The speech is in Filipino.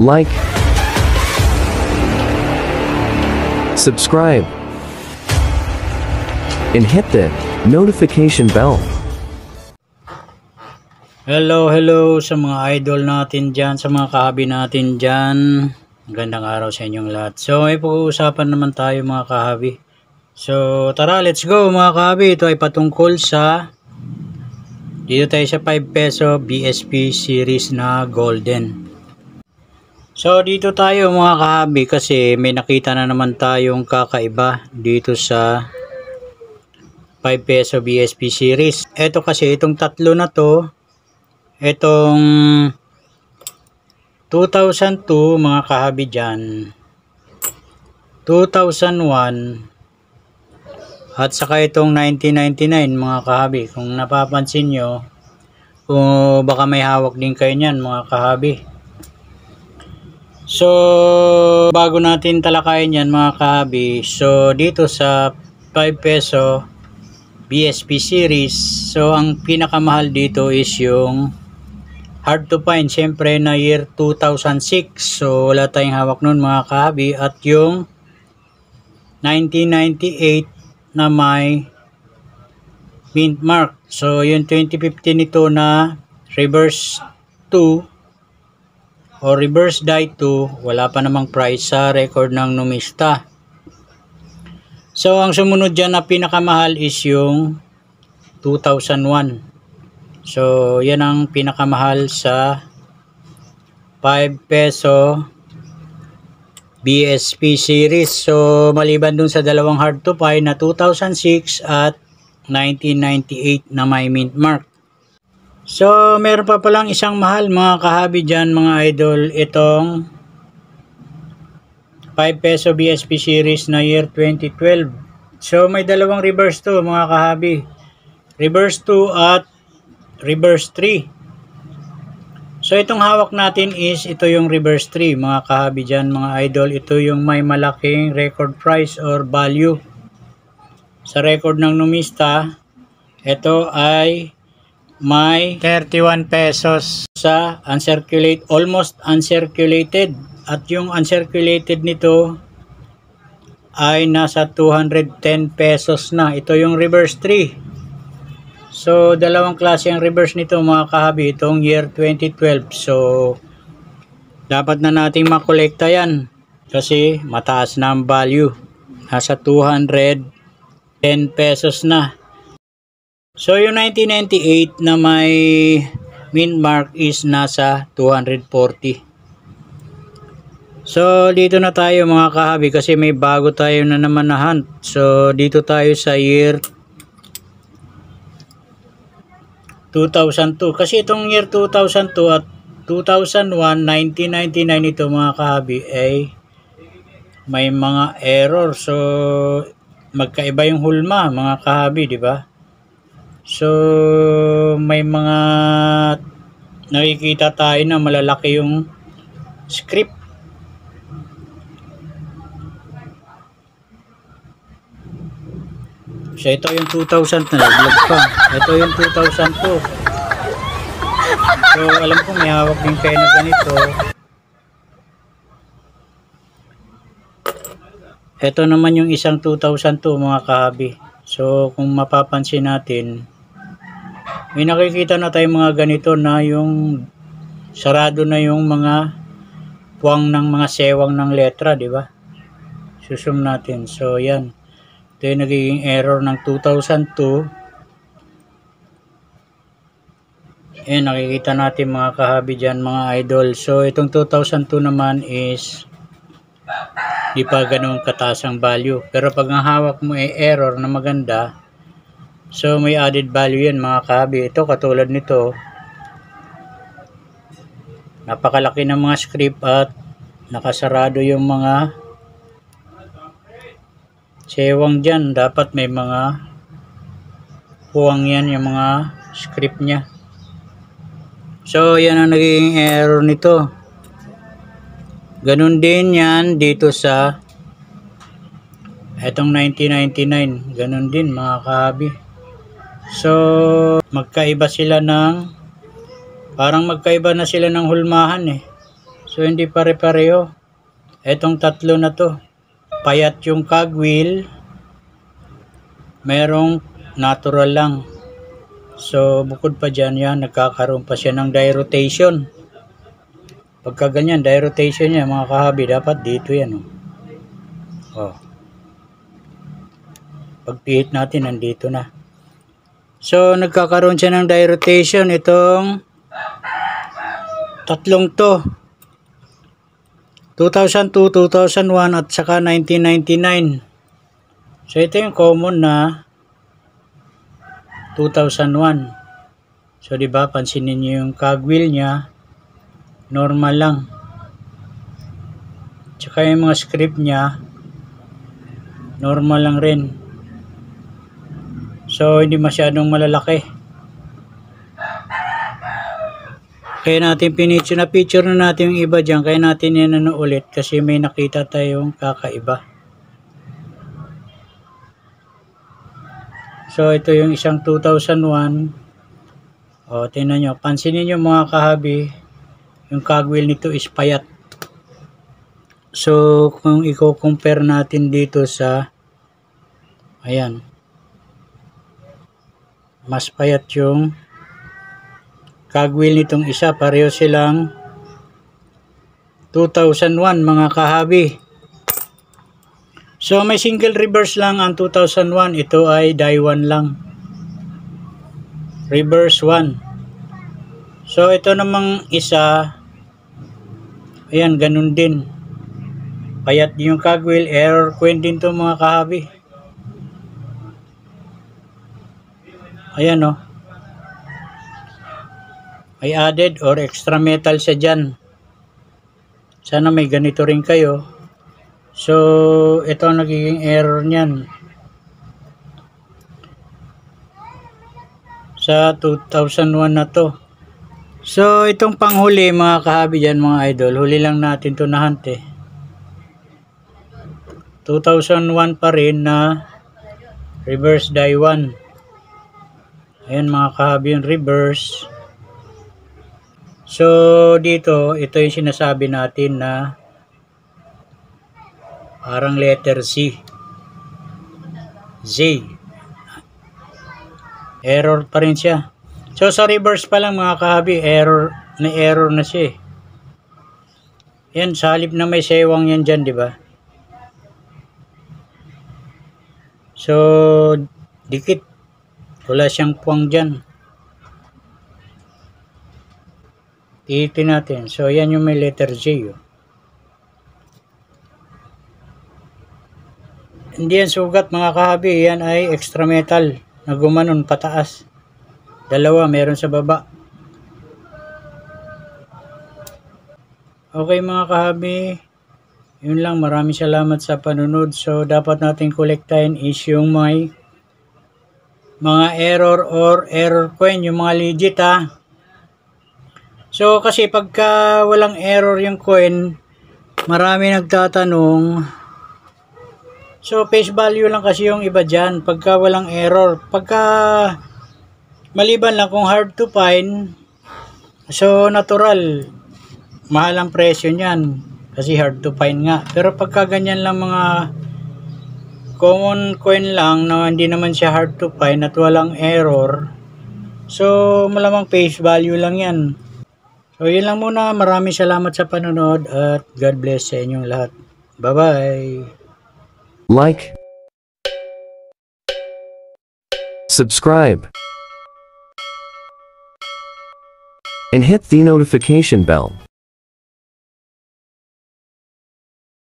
like, subscribe, and hit the notification bell. Hello sa mga idol natin dyan, sa mga kahabi natin dyan. Magandang araw sa inyong lahat. So may pag-uusapan naman tayo mga kahabi. So tara, let's go mga kahabi. Ito ay patungkol sa dito tayo sa 5 peso BSP series na golden. So dito tayo mga kahabi kasi may nakita na naman tayong kakaiba dito sa 5 peso BSP series. Ito kasi itong tatlo na to, itong 2002 mga kahabi dyan, 2001 at saka itong 1999 mga kahabi. Kung napapansin nyo, kung baka may hawak din kayo nyan mga kahabi. So bago natin talakayin yan mga kahabi, so dito sa 5 peso BSP series, so ang pinakamahal dito is yung hard to find, syempre na year 2006. So wala tayong hawak nun mga kahabi. At yung 1998 na may mint mark. So yung 2015 nito na reverse 2 o reverse die 2, wala pa namang price sa record ng numista. So ang sumunod dyan na pinakamahal is yung 2001. So yan ang pinakamahal sa 5 peso BSP series. So maliban dun sa dalawang hard to find na 2006 at 1998 na may mint mark. So meron pa palang isang mahal mga kahabi dyan mga idol, itong 5 peso BSP series na year 2012. So may dalawang reverse to mga kahabi, reverse 2 at reverse 3. So itong hawak natin is ito yung reverse 3 mga kahabi dyan mga idol. Ito yung may malaking record price or value sa record ng numista. Ito ay may 31 pesos sa uncirculated, almost uncirculated, at yung uncirculated nito ay nasa 210 pesos na. Ito yung reverse 3. So dalawang klase ang reverse nito mga kahabi, itong year 2012. So dapat na nating makolekta yan kasi mataas na ang value, nasa 210 pesos na. So yung 1998 na may mint mark is nasa 240. So dito na tayo mga kahabi kasi may bago tayo na naman na hunt. So dito tayo sa year 2002 kasi itong year 2002 at 2001, 1999 ito mga kahabi ay may mga error. So magkaiba yung hulma mga kahabi, di ba? So may mga nakikita tayo na malalaki yung script. So ito yung 2000 na nalaglag pa. Ito yung 2002. So alam ko may hawak din kayo na ganito. Ito naman yung isang 2002 mga kahabi. So kung mapapansin natin, may nakikita na tayong mga ganito na yung sarado na yung mga puwang ng mga sewang ng letra, di ba? Susum natin. So yan. Ito yung nagiging error ng 2002. Ayan, nakikita natin mga kahabi dyan mga idol. So itong 2002 naman is di pa ganun kataas ang value. Pero pag ang hawak mo ay error na maganda, so may added value yan mga kahabi. Ito katulad nito, napakalaki ng mga script at nakasarado yung mga sewang dyan. Dapat may mga puwang yan yung mga script nya. So yan ang naging error nito. Ganun din yan dito sa etong 1999. Ganun din mga kahabi. So magkaiba sila ng, parang magkaiba na sila ng hulmahan eh. So hindi pare-pareho. Etong tatlo na to. Payat yung cogwheel. Merong natural lang. So bukod pa dyan yan, nagkakaroon pa siya ng dirotation. Pagka ganyan, dirotation niya mga kahabi, dapat dito yan. Oh. Pagpihit natin, nandito na. So, nagkakaroon siya ng dirotation itong tatlong to. 2002, 2001 at saka 1999. So, ito yung common na 2001. So, di ba pansinin niyo yung cogwheel niya, normal lang. Tsaka yung mga script niya, normal lang rin. So, hindi masyadong malalaki. Kaya natin picture na natin yung iba dyan. Kaya natin yan ulit kasi may nakita tayong kakaiba. So, ito yung isang 2001. O, tingnan nyo. Pansinin nyo mga kahabi, yung cogwheel nito is payat. So, kung i-compare natin dito sa, ayan, mas payat yung cogwheel nitong isa. Pareho silang 2001 mga kahabi. So, may single reverse lang ang 2001. Ito ay die 1 lang. Reverse 1. So, ito namang isa, ayan, ganun din. Payat yung cogwheel, error coin din to mga kahabi. Ayan o. May added or extra metal siya dyan. Sana may ganito rin kayo. So, ito ang nagiging error niyan. Sa 2001 na to. So, itong panghuli mga kahabi dyan mga idol. Huli lang natin to na hunt 2001 pa rin na reverse die 1. Ayan mga kahabi yung reverse. So dito, ito yung sinasabi natin na parang letter Z. Error pa rin siya. So sa reverse pa lang mga kahabi, error na siya. Yan, sa halip na may sewang yan dyan, di ba? So, dikit. Wala siyang puwang dyan. Titin natin. So, yan yung may letter J. Hindi yan sugat mga kahabi. Yan ay extra metal na gumanon pataas. Dalawa, meron sa baba. Okay mga kahabi. Yun lang. Maraming salamat sa panunod. So, dapat natin kolektahin is yung may mga error or error coin, yung mga legit ha. So kasi pagka walang error yung coin, marami nagtatanong. So face value lang kasi yung iba dyan pagka walang error. Pagka maliban lang kung hard to find, so natural, mahal ang presyo nyan kasi hard to find nga. Pero pagka ganyan lang mga common coin lang na hindi naman siya hard to find at walang error, so malamang face value lang yan. So yun lang muna. Maraming salamat sa panonood at God bless sa inyong lahat. Bye bye. Like, subscribe, and hit the notification bell.